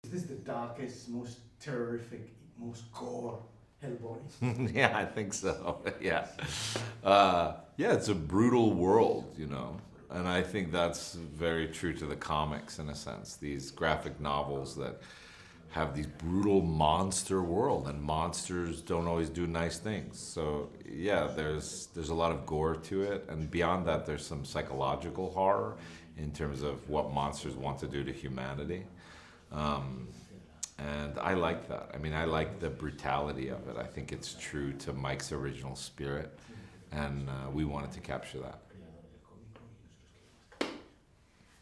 Is this the darkest, most terrific, most gore Hellboy? Yeah, I think so. Yeah. Yeah, it's a brutal world, you know. And I think that's very true to the comics in a sense. These graphic novels that have these brutal monster world, and monsters don't always do nice things. So yeah, there's a lot of gore to it, and beyond that, there's some psychological horror in terms of what monsters want to do to humanity. And I like that. I mean, I like the brutality of it. I think it's true to Mike's original spirit, and we wanted to capture that.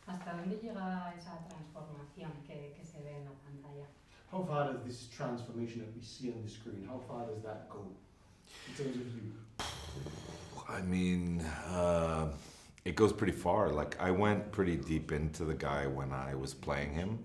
¿Hasta dónde llega esa transformación que se ve en la pantalla? How far does this transformation that we see on the screen, how far does that go in terms of you? I mean, it goes pretty far. Like, I went pretty deep into the guy when I was playing him.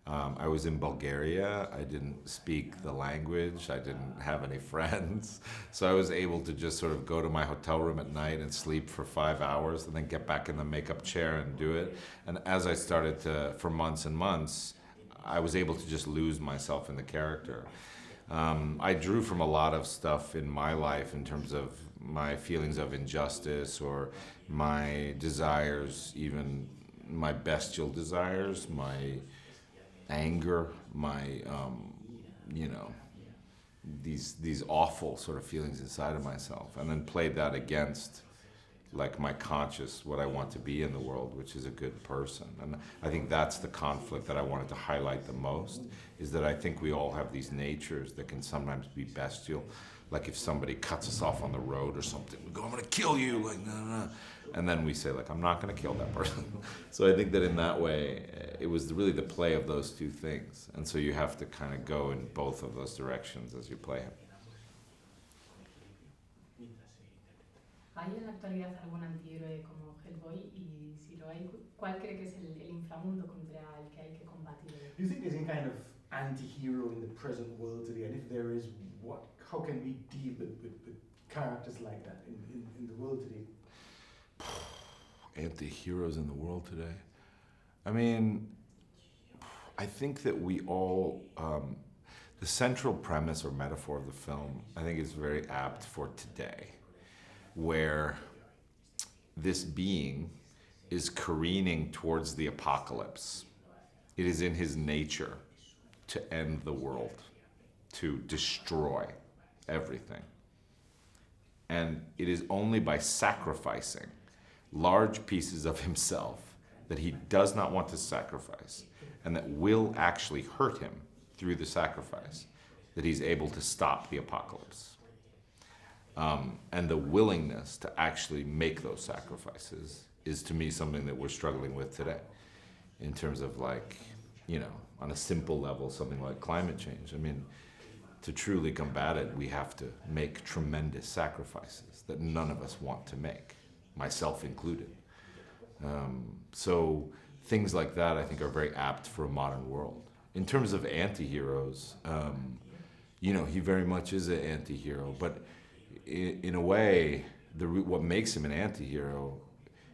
I was in Bulgaria. I didn't speak the language. I didn't have any friends. So I was able to just sort of go to my hotel room at night and sleep for 5 hours and then get back in the makeup chair and do it. And as I started to, for months and months, I was able to just lose myself in the character. I drew from a lot of stuff in my life in terms of my feelings of injustice or my desires, even my bestial desires, my anger, my, you know, these awful sort of feelings inside of myself, and then played that against like my conscious, what I want to be in the world, which is a good person. And I think that's the conflict that I wanted to highlight the most, is that I think we all have these natures that can sometimes be bestial. Like if somebody cuts us off on the road or something, we go, I'm gonna kill you, like, no. And then we say, like, I'm not gonna kill that person. So I think that in that way, it was really the play of those two things. And so you have to kind of go in both of those directions as you play him. ¿Hay en la actualidad algún antihéroe como Hellboy? Y si lo hay, ¿cuál cree que es el inframundo contra el que hay que combatir? Do you think there's any kind of anti-hero in the present world today? And if there is, how can we deal with characters like that in the world today? Anti-heroes in the world today? I mean, I think that we all, the central premise or metaphor of the film, I think is very apt for today, where this being is careening towards the apocalypse. It is in his nature to end the world, to destroy everything. And it is only by sacrificing large pieces of himself that he does not want to sacrifice and that will actually hurt him through the sacrifice that he's able to stop the apocalypse. And the willingness to actually make those sacrifices is, to me, something that we're struggling with today in terms of, like, you know, on a simple level, something like climate change. I mean, to truly combat it, we have to make tremendous sacrifices that none of us want to make, myself included. So things like that, I think, are very apt for a modern world. In terms of anti-heroes, you know, he very much is an anti-hero, but in a way, what makes him an anti-hero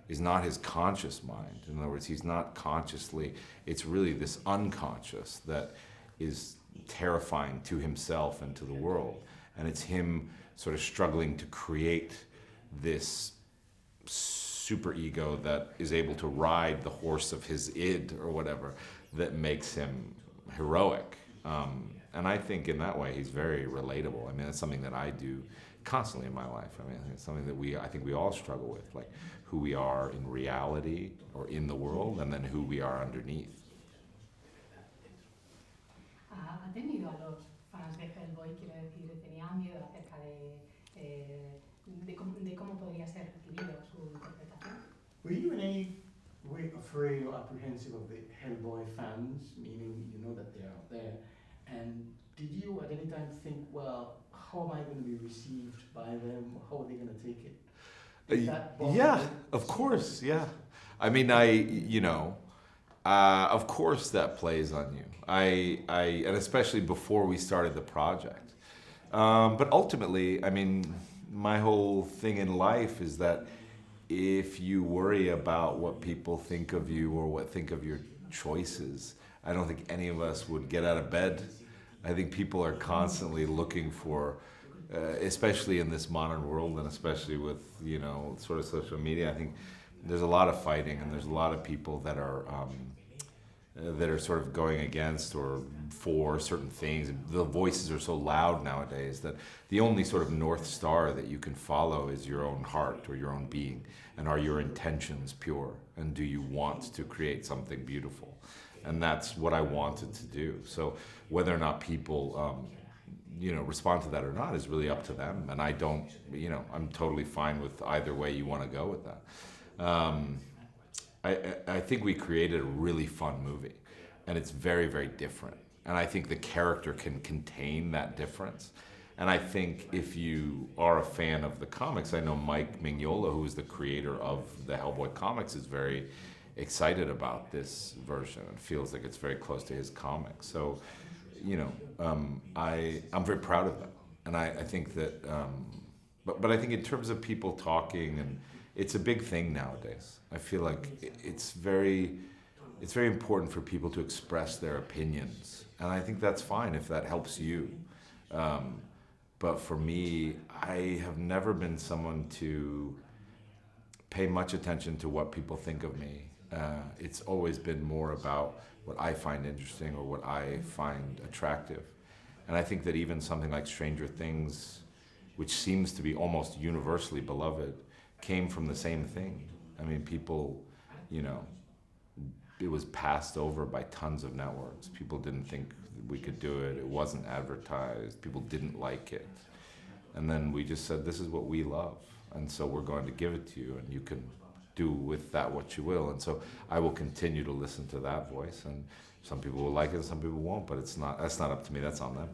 is not his conscious mind. In other words, he's not consciously, it's really this unconscious that is terrifying to himself and to the world. And it's him sort of struggling to create this superego that is able to ride the horse of his id or whatever that makes him heroic. And I think in that way he's very relatable. I mean, it's something that I do constantly in my life. I mean, it's something that I think we all struggle with, like who we are in reality or in the world, and then who we are underneath. ¿Ha tenido a los fans de Hellboy, quiero decir, tenía miedo acerca de cómo podría ser recibido su interpretación? Were you in any way afraid or apprehensive of the Hellboy fans, meaning you know that they're out there, and did you at any time think, well, how am I going to be received by them? How are they going to take it? Yeah, of course, yeah. I mean, you know, of course that plays on you. And especially before we started the project. But ultimately, I mean, my whole thing in life is that if you worry about what people think of you or what think of your choices, I don't think any of us would get out of bed. I think people are constantly looking for, especially in this modern world and especially with, you know, sort of social media, I think there's a lot of fighting and there's a lot of people that are sort of going against or for certain things. The voices are so loud nowadays that the only sort of North Star that you can follow is your own heart or your own being. And are your intentions pure? And do you want to create something beautiful? And that's what I wanted to do. So whether or not people, you know, respond to that or not is really up to them. And I don't, you know, I'm totally fine with either way you want to go with that. I think we created a really fun movie, and it's very, very different. And I think the character can contain that difference. And I think if you are a fan of the comics, I know Mike Mignola, who is the creator of the Hellboy comics, is very excited about this version and feels like it's very close to his comics. So, you know, I'm very proud of that. And I think that, but I think in terms of people talking, and it's a big thing nowadays. I feel like it's very important for people to express their opinions. And I think that's fine if that helps you. But for me, I have never been someone to pay much attention to what people think of me. It's always been more about what I find interesting or what I find attractive. And I think that even something like Stranger Things, which seems to be almost universally beloved, came from the same thing. I mean, people, you know, it was passed over by tons of networks. People didn't think we could do it. It wasn't advertised. People didn't like it. And then we just said, this is what we love. And so we're going to give it to you, and you can do with that what you will. And so I will continue to listen to that voice. And some people will like it and some people won't, but that's not up to me. That's on them.